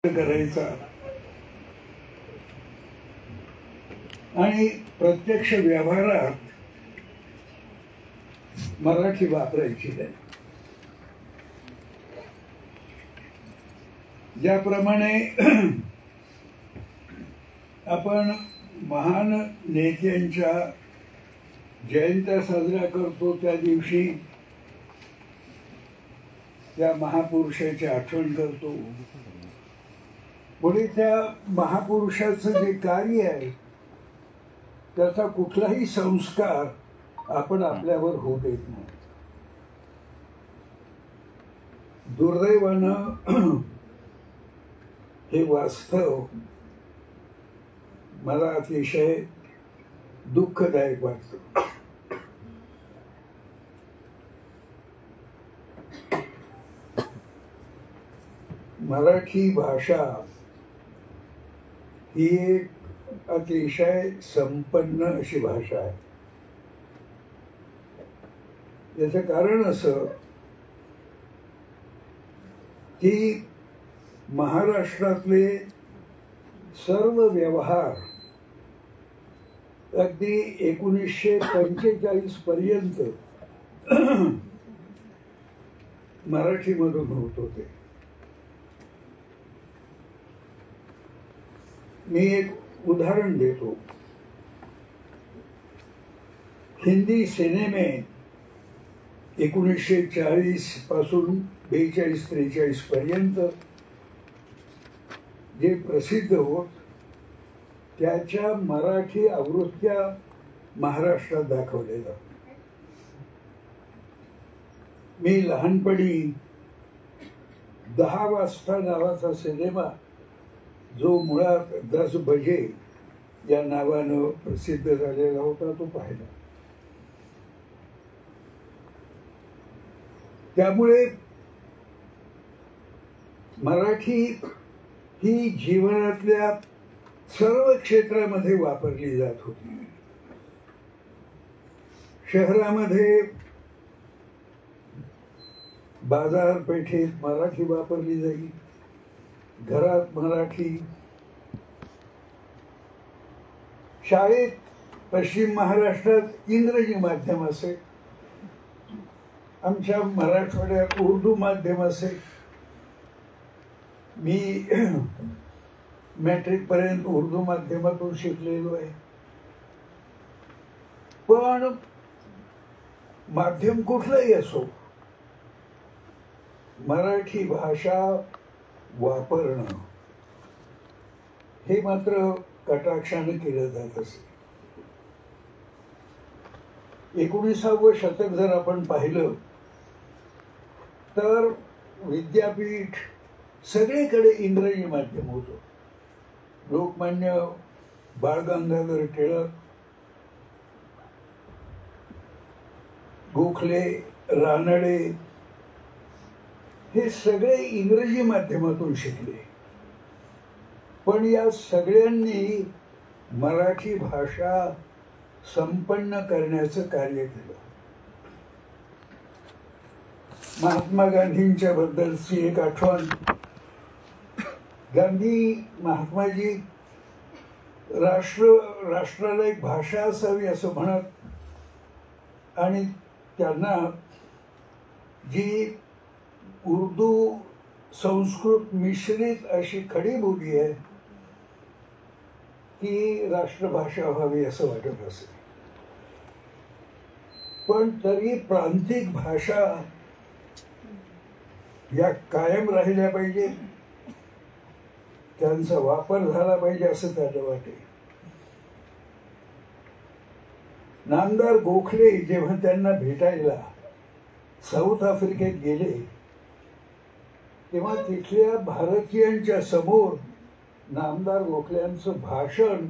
करायचा आणि प्रत्यक्ष व्यवहारात मराठी वापरायची नाही. ज्याप्रमाणे आपण महान नेत्यांच्या जयंत्या साजऱ्या करतो, त्या दिवशी त्या महापुरुषाची आठवण करतो. पुढे त्या महापुरुषाचं जे कार्य आहे त्याचा कुठलाही संस्कार आपण आपल्यावर होऊ देत नाही. दुर्दैवानं हे वास्तव मला अतिशय दुःखदायक वाटतं. मराठी भाषा ही एक अतिशय संपन्न अशी भाषा आहे. याचं कारण असं की महाराष्ट्रातले सर्व व्यवहार अगदी 1945 पर्यंत मराठीमधून होत होते. मी एक उदाहरण देतो. हिंदी सिनेमे 1940 पासून 42-43 पर्यंत जे प्रसिद्ध होत त्याच्या मराठी आवृत्त्या महाराष्ट्रात दाखवलेल्या. मी लहानपणी 10 वाजता नावाचा सिनेमा, जो मुळात 10 बजे या नावानं प्रसिद्ध झालेला होता, तो पाहिला. त्यामुळे मराठी ही जीवनातल्या सर्व क्षेत्रामध्ये वापरली जात होती. शहरामध्ये बाजारपेठेत मराठी वापरली जाईल, घरात मराठी, शाळेत पश्चिम महाराष्ट्रात इंग्रजी माध्यम असे, आमच्या मराठवाड्यात उर्दू माध्यम असे. मी मॅट्रिक पर्यंत उर्दू माध्यमातून शिकलेलो आहे. पण माध्यम कुठलंही असो, मराठी भाषा वापरणं हे मात्र कटाक्षाने केलं जात असे. 19व्या शतक जर आपण पाहिलं तर विद्यापीठ सगळीकडे इंग्रजी माध्यम होतं. लोकमान्य बाळ गंगाधर टिळक, गोखले, रानडे हे सगळे इंग्रजी माध्यमातून शिकले. पण या सगळ्यांनी मराठी भाषा संपन्न करण्याचं कार्य केलं. महात्मा गांधींच्या बद्दलची एक आठवण. महात्माजी राष्ट्राला एक भाषा असावी असं म्हणत, आणि त्यांना जी उर्दू संस्कृत मिश्रित अशी खडी बोली आहे ती राष्ट्रभाषा व्हावी असं वाटत असे. पण तरी प्रांतिक भाषा या कायम राहिल्या पाहिजे, त्यांचा वापर झाला पाहिजे असं त्याला वाटे. नामदार गोखले जेव्हा त्यांना भेटायला साऊथ आफ्रिकेत गेले तेव्हा तिथल्या भारतीयांच्या समोर नामदार गोखल्यांचं भाषण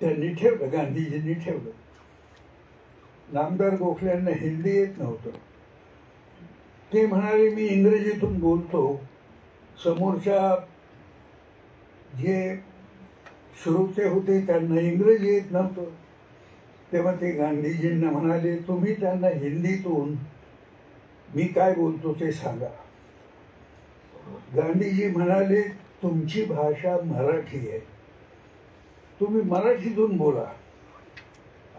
त्यांनी ठेवलं, गांधीजींनी ठेवलं. नामदार गोखल्यांना हिंदी येत नव्हतं. ते म्हणाले, मी इंग्रजीतून बोलतो. समोरच्या जे श्रोते होते त्यांना इंग्रजी येत नव्हतं. तेव्हा ते गांधीजींना म्हणाले, तुम्ही त्यांना हिंदीतून मी काय बोलतो ते सांगा. गांधीजी म्हणाले, तुमची भाषा मराठी आहे, तुम्ही मराठीतून बोला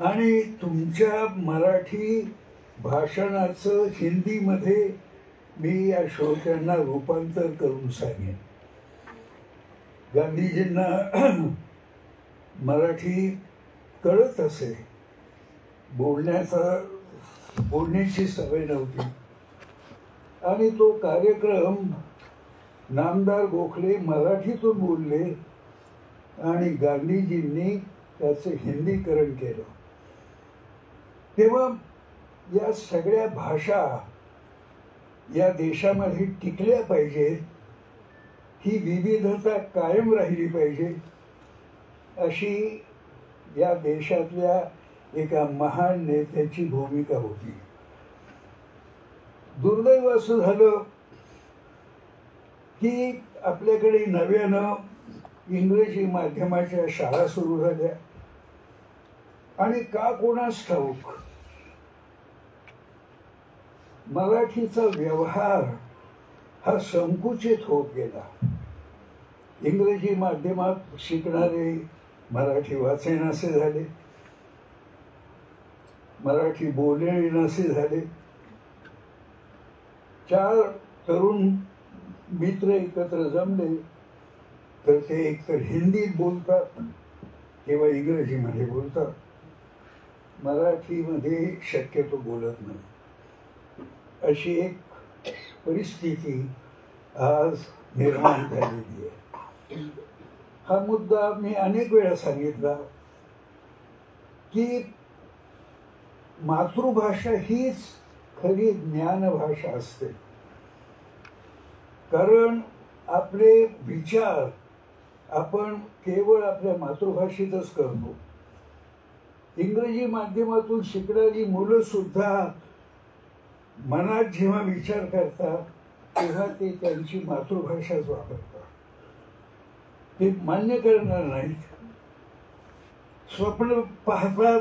आणि तुमच्या मराठी भाषणाचं हिंदीमध्ये मी या श्रोत्यांना रूपांतर करून सांगेन. गांधीजींना मराठी कळत असे, बोलण्याची सवय नव्हती आणि तो कार्यक्रम नामदार गोखले मराठीतून बोलले आणि गांधीजींनी त्याचं हिंदीकरण केलं. तेव्हा या सगळ्या भाषा या देशामध्ये टिकल्या पाहिजेत, ही विविधता कायम राहिली पाहिजे, अशी या देशातल्या एका महान नेत्याची भूमिका होती. दुर्दैव असं झालं की आपल्याकडे नव्यानं इंग्रजी माध्यमाच्या शाळा सुरू झाल्या आणि का कोणास ठाऊक मराठीचा व्यवहार हा संकुचित होत गेला. इंग्रजी माध्यमात शिकणारे मराठी वाचेनासे झाले, मराठी बोलणेनासे झाले. 4 तरुण मित्र एकत्र जमले तर ते एकतर हिंदीत बोलतात किंवा इंग्रजीमध्ये बोलतात, मराठीमध्ये शक्यतो बोलत नाही. अशी एक परिस्थिती आज निर्माण झालेली आहे. हा मुद्दा मी अनेक वेळा सांगितला की मातृभाषा हीच खरी ज्ञानभाषा असते, कारण आपले विचार आपण केवळ आपल्या मातृभाषेतच करतो. इंग्रजी माध्यमातून शिकणारी मुलं सुद्धा मनात जेव्हा विचार करतात तेव्हा ते त्यांची मातृभाषाच वापरतात, ते मान्य करणार नाहीत. स्वप्न पाहतात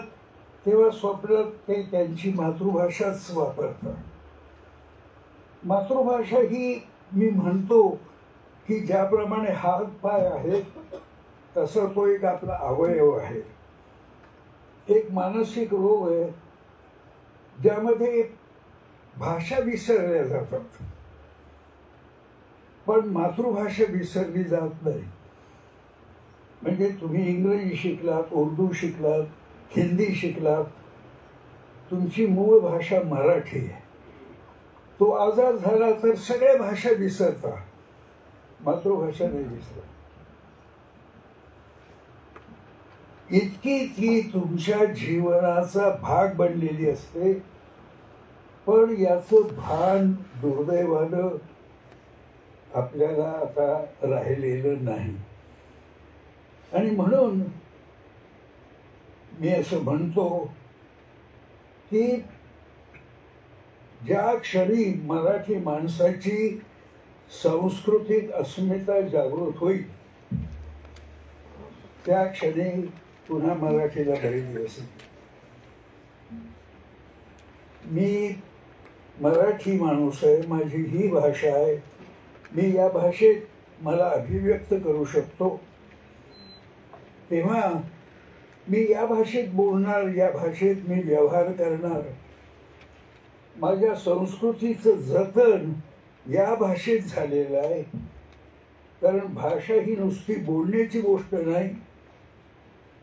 तेव्हा स्वप्नात ते त्यांची मातृभाषाच वापरतात. मातृभाषा ही मी म्हणतो की ज्याप्रमाणे हात पाय आहेत तसा तो एक आपला अवयव आहे, एक मानसिक रोग आहे ज्यामध्ये भाषा विसरल्या जातात पण मातृभाषा विसरली जात नाही. म्हणजे तुम्ही इंग्रजी शिकलात, उर्दू शिकलात, हिंदी शिकलात, तुमची मूळ भाषा मराठी आहे. तो आजार झाला तर सगळ्या भाषा विसरता, मातृभाषा नाही विसरत. इतकी ती तुमच्या जीवनाचा भाग बनलेली असते, पण याचं भान दुर्दैवानं आपल्याला आता राहिलेलं नाही. आणि म्हणून मी असं म्हणतो की ज्या क्षणी मराठी माणसाची सांस्कृतिक अस्मिता जागृत होईल त्या क्षणी पुन्हा मराठीला खरी दिवस येईल. मी मराठी माणूस आहे, माझी ही भाषा आहे, मी या भाषेत मला अभिव्यक्त करू शकतो, तेव्हा मी या भाषेत बोलणार, या भाषेत मी व्यवहार करणार. माझ्या संस्कृतीचं जतन या भाषेत झालेलं आहे, कारण भाषा ही नुसती बोलण्याची गोष्ट नाही,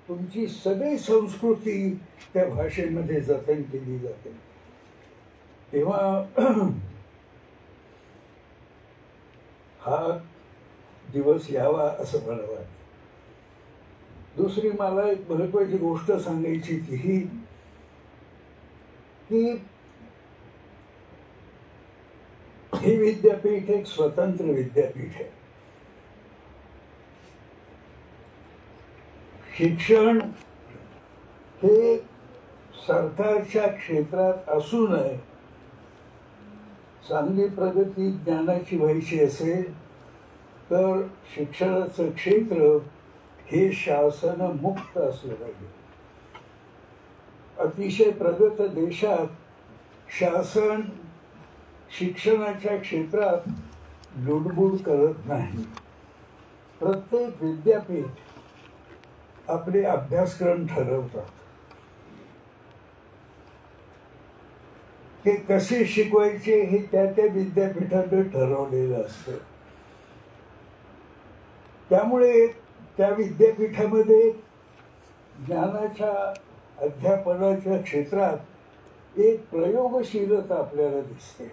तुमची सगळी संस्कृती त्या भाषेमध्ये जतन केली जाते. तेव्हा हा दिवस यावा असं मला वाटतं. दुसरी मला एक महत्वाची गोष्ट सांगायची ती ही की हे विद्यापीठ एक स्वतंत्र विद्यापीठ आहे. शिक्षण हे सरकारच्या क्षेत्रात असू नये. चांगली प्रगती ज्ञानाची व्हायची असेल तर शिक्षणाचं क्षेत्र हे शासन मुक्त असलं पाहिजे. अतिशय प्रगत देशात शासन शिक्षणाच्या क्षेत्रात लुडबुड करत नाही. प्रत्येक विद्यापीठ आपले अभ्यासक्रम ठरवतात, ते कसे शिकवायचे हे त्या त्या विद्यापीठाने ठरवलेलं असतं. त्यामुळे त्या विद्यापीठामध्ये ज्ञानाच्या अध्यापनाच्या क्षेत्रात एक प्रयोगशीलता आपल्याला दिसते.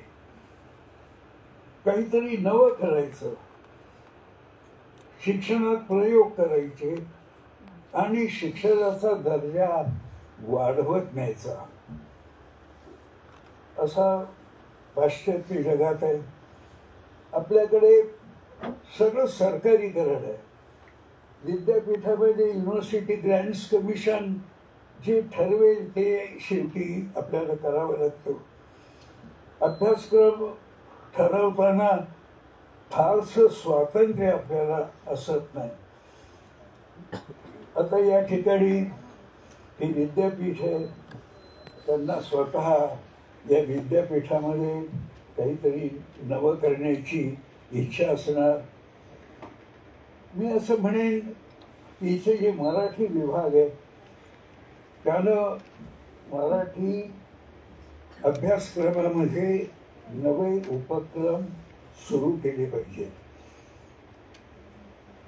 काहीतरी नवं करायचं, शिक्षणात प्रयोग करायचे आणि शिक्षणाचा दर्जा वाढवत न्यायचा, असा पाश्चात्य जगात आहे. आपल्याकडे सगळं सरकारीकरण आहे. विद्यापीठामध्ये युनिव्हर्सिटी ग्रँट्स कमिशन जे ठरवेल ते शेवटी आपल्याला करावं लागतं. अभ्यासक्रम ठरवताना फारसं स्वातंत्र्य आपल्याला असत नाही. आता या ठिकाणी ही विद्यापीठ आहे, त्यांना स्वतः या विद्यापीठामध्ये काहीतरी नवं करण्याची इच्छा असणार. मी असं म्हणेन की इथे जे मराठी विभाग आहे त्यानं मराठी अभ्यासक्रमामध्ये नवे उपक्रम सुरू केले पाहिजे.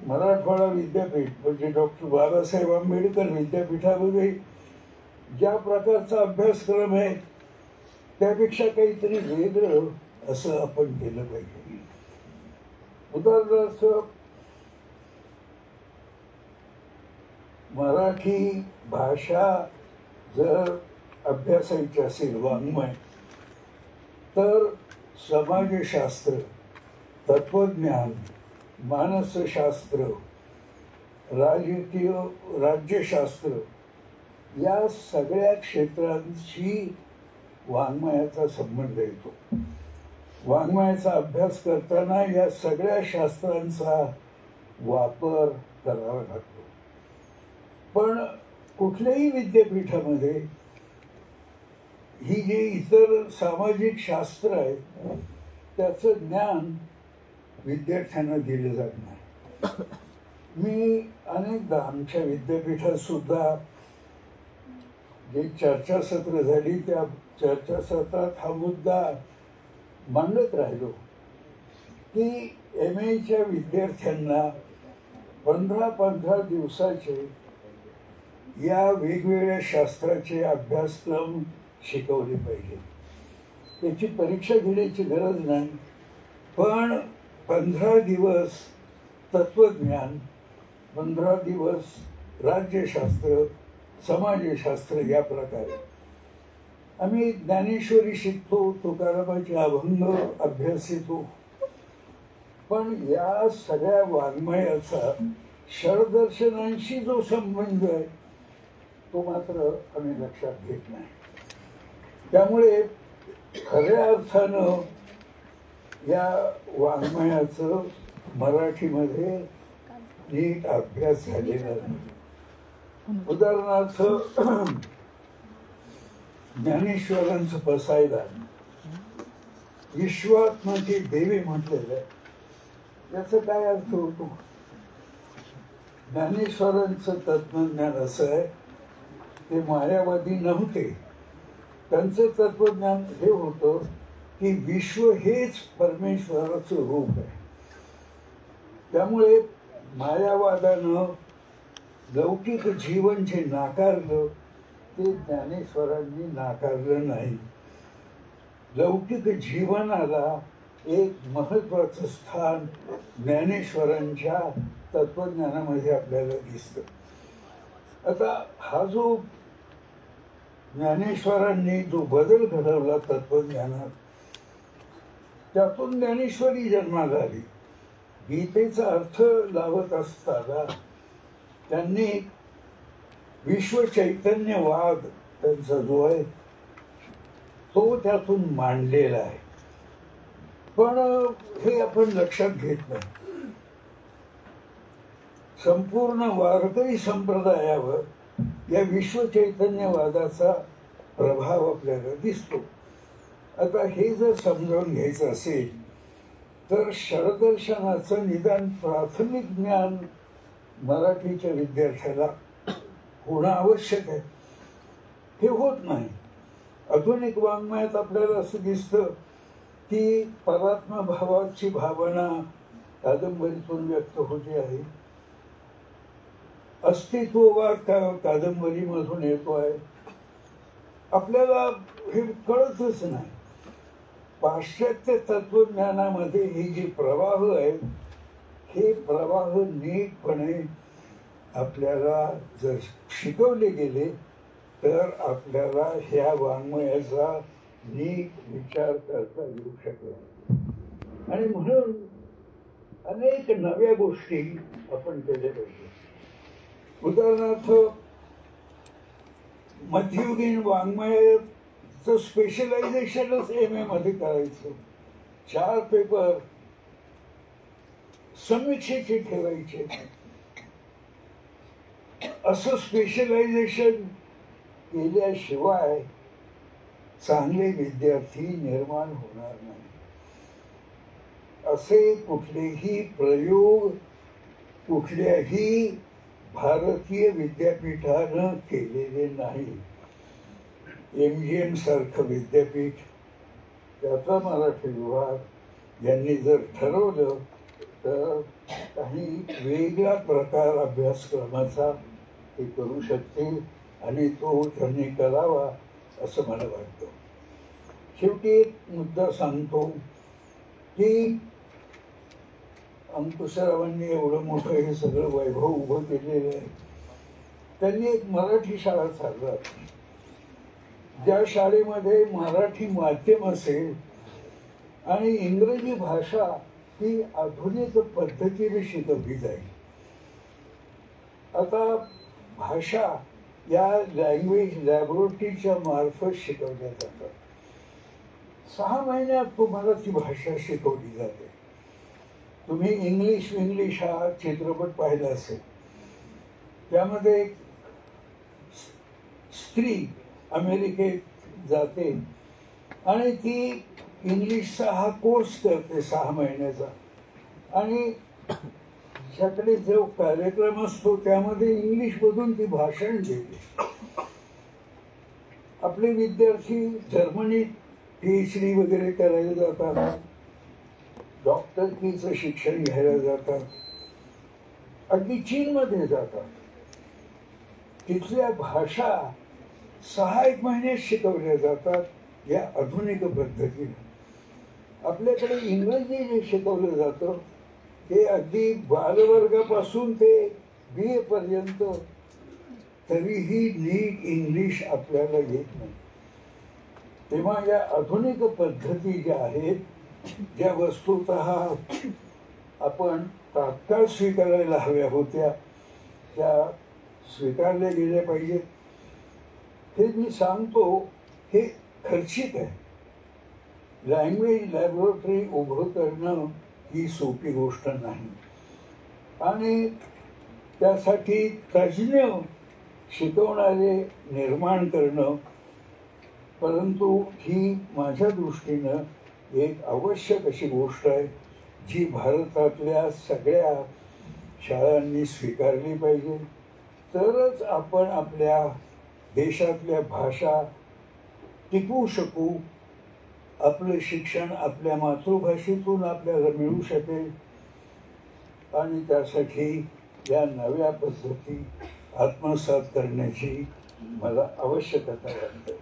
मराठवाडा विद्यापीठ म्हणजे डॉक्टर बाबासाहेब आंबेडकर विद्यापीठामध्ये ज्या प्रकारचा अभ्यासक्रम आहे त्यापेक्षा काहीतरी वेगळं असं आपण केलं पाहिजे. उदाहरणार्थ मराठी भाषा जर अभ्यासायची असेल, वाङ्मय, तर समाजशास्त्र, तत्वज्ञान, मानसशास्त्र, राजकीय राज्यशास्त्र या सगळ्या क्षेत्रांशी वाङ्मयाचा संबंध येतो. वाङ्मयाचा अभ्यास करताना या सगळ्या शास्त्रांचा वापर करावा लागतो. पण कुठल्याही विद्यापीठामध्ये ही जी इतर सामाजिक शास्त्र आहेत त्याचं ज्ञान विद्यार्थ्यांना दिलं जात नाही. मी अनेकदा आमच्या विद्यापीठात सुद्धा जे चर्चासत्र झाली त्या चर्चासत्रात हा मुद्दा मांडत राहिलो की MA च्या विद्यार्थ्यांना 15-15 दिवसाचे या वेगवेगळ्या शास्त्राचे अभ्यासक्रम शिकवले पाहिजे. त्याची परीक्षा घेण्याची गरज नाही, पण 15 दिवस तत्वज्ञान, 15 दिवस राज्यशास्त्र, समाजशास्त्र या प्रकारे आम्ही ज्ञानेश्वरी शिकतो, तुकारामाचे अभंग अभ्यासितो. पण या सगळ्या वाङ्मयाचा शरदर्शनांशी जो संबंध आहे तो मात्र आम्ही लक्षात घेत नाही. त्यामुळे खऱ्या अर्थानं या वाङ्मयाचं मराठीमध्ये नीट अभ्यास झालेला नाही. उदाहरणार्थ ज्ञानेश्वरांचं पसायदान विश्वात्माची देवी म्हटलेलं आहे. याचा काय अर्थ होतो? ज्ञानेश्वरांचं तत्वज्ञान असं आहे, ते मायावादी नव्हते. त्यांचं तत्वज्ञान हे होतं की विश्व हेच परमेश्वराचं रूप आहे. त्यामुळे मायावादानं लौकिक जीवन जे नाकारलं ते ज्ञानेश्वरांनी नाकारलं नाही. लौकिक जीवनाला एक महत्वाचं स्थान ज्ञानेश्वरांच्या तत्वज्ञानामध्ये आपल्याला दिसतं. आता हा जो ज्ञानेश्वरांनी जो बदल घडवला तत्वज्ञानात, त्यातून ज्ञानेश्वरी जन्माला आली. गीतेचा अर्थ लावत असताना त्यांनी विश्व चैतन्यवाद त्यांचा जो आहे तो त्यातून मांडलेला आहे. पण हे आपण लक्षात घेत नाही. संपूर्ण वारकरी संप्रदायावर या विश्व चैतन्यवादाचा प्रभाव आपल्याला दिसतो. आता हे जर समजावून घ्यायचं असेल तर शरदर्शनाचं निदान प्राथमिक ज्ञान मराठीच्या विद्यार्थ्याला होणं आवश्यक आहे. हे होत नाही. आधुनिक वाङ्मयात आपल्याला असं दिसतं की परात्मा भावाची भावना कादंबरीतून व्यक्त होते आहे. अस्तित्ववाद कादंबरीमधून येतो आहे. आपल्याला हे कळतच नाही. पाश्चात्य तत्वज्ञानामध्ये हे जे प्रवाह आहेत, हे प्रवाह नीटपणे आपल्याला जर शिकवले गेले तर आपल्याला ह्या वाङ्मयाचा नीट विचार करता येऊ शकेल. आणि म्हणून अनेक नव्या गोष्टी आपण केल्या पाहिजे. उदाहरणार्थ मध्ययुगीन वाङ्मयाचं स्पेशलायझेशनच MA मध्ये करायचं. 4 पेपर समीक्षेचे ठेवायचे. असं स्पेशलायझेशन केल्याशिवाय चांगले विद्यार्थी निर्माण होणार नाही. असे कुठलेही प्रयोग कुठल्याही भारतीय विद्यापीठानं केलेले नाही. MGM सारखं विद्यापीठ, त्याचा मराठी विभाग यांनी जर ठरवलं तर काही वेगळा प्रकार अभ्यासक्रमाचा ते करू शकतील आणि तो त्यांनी करावा असं मला वाटतं. शेवटी एक मुद्दा सांगतो की अंकुशरावांनी एवढं मोठं हे सगळं वैभव उभं केलेलं आहे. त्यांनी एक मराठी शाळा चालवली. ज्या शाळेमध्ये मराठी माध्यम असेल आणि इंग्रजी भाषा ही आधुनिक पद्धतीने शिकवली जाईल. आता भाषा या लँग्वेज लॅबोरेटरीच्या मार्फत शिकवल्या जातात. 6 महिन्यात तुम्हाला ती भाषा शिकवली जाते. तुम्ही इंग्लिश हा चित्रपट पाहिला असेल. त्यामध्ये एक स्त्री अमेरिकेत जाते आणि ती इंग्लिशचा हा कोर्स करते 6 महिन्याचा. आणि तिच्याकडे जो कार्यक्रम असतो त्यामध्ये इंग्लिशमधून ती भाषण देते. आपले विद्यार्थी जर्मनीत PhD वगैरे करायला जातात, डॉक्टरकीचं शिक्षण घ्यायला जातात, अगदी चीनमध्ये जातात. तिथल्या भाषा 6 महिने शिकवल्या जातात या आधुनिक पद्धतीने. आपल्याकडे इंग्रजी जे शिकवलं जातं ते अगदी बालवर्गापासून ते BA पर्यंत, तरीही नीट इंग्लिश आपल्याला येत नाही. तेव्हा या आधुनिक पद्धती ज्या आहेत, ज्या वस्तुतः आपण तात्काळ स्वीकारायला हव्या होत्या, त्या स्वीकारल्या गेल्या पाहिजेत. हे मी सांगतो हे खर्चिक आहे. लँग्वेज लॅबोरेटरी उभं करणं ही सोपी गोष्ट नाही आणि त्यासाठी तज्ज्ञ शिकवणारे निर्माण करणं, परंतु ही माझ्या दृष्टीनं एक आवश्यक अशी गोष्ट आहे जी भारतातल्या सगळ्या शाळांनी स्वीकारली पाहिजे. तरच आपण आपल्या देशातल्या भाषा टिकवू शकू. आपलं शिक्षण आपल्या मातृभाषेतून आपल्याला मिळू शकेल आणि त्यासाठी या नव्या पद्धती आत्मसात करण्याची मला आवश्यकता वाटते.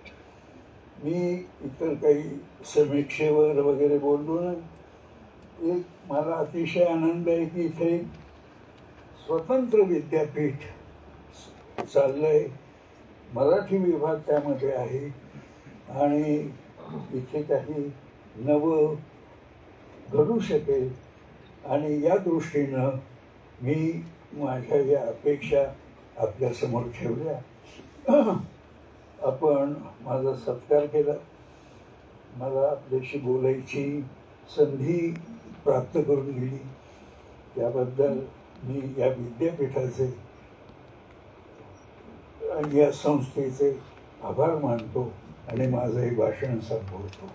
मी इतर काही समीक्षेवर वगैरे बोललो ना. एक मला अतिशय आनंद आहे की इथे स्वतंत्र विद्यापीठ चाललंय. मराठी विभाग त्यामध्ये आहे आणि इथे काही नवं घडू शकेल आणि या दृष्टीनं मी माझ्या या अपेक्षा आपल्यासमोर ठेवल्या. आपण माझा सत्कार केला. मला आपल्याशी बोलायची संधी प्राप्त करून दिली त्याबद्दल मी या विद्यापीठाचे आणि या संस्थेचे आभार मानतो आणि माझं हे भाषण संपवतो.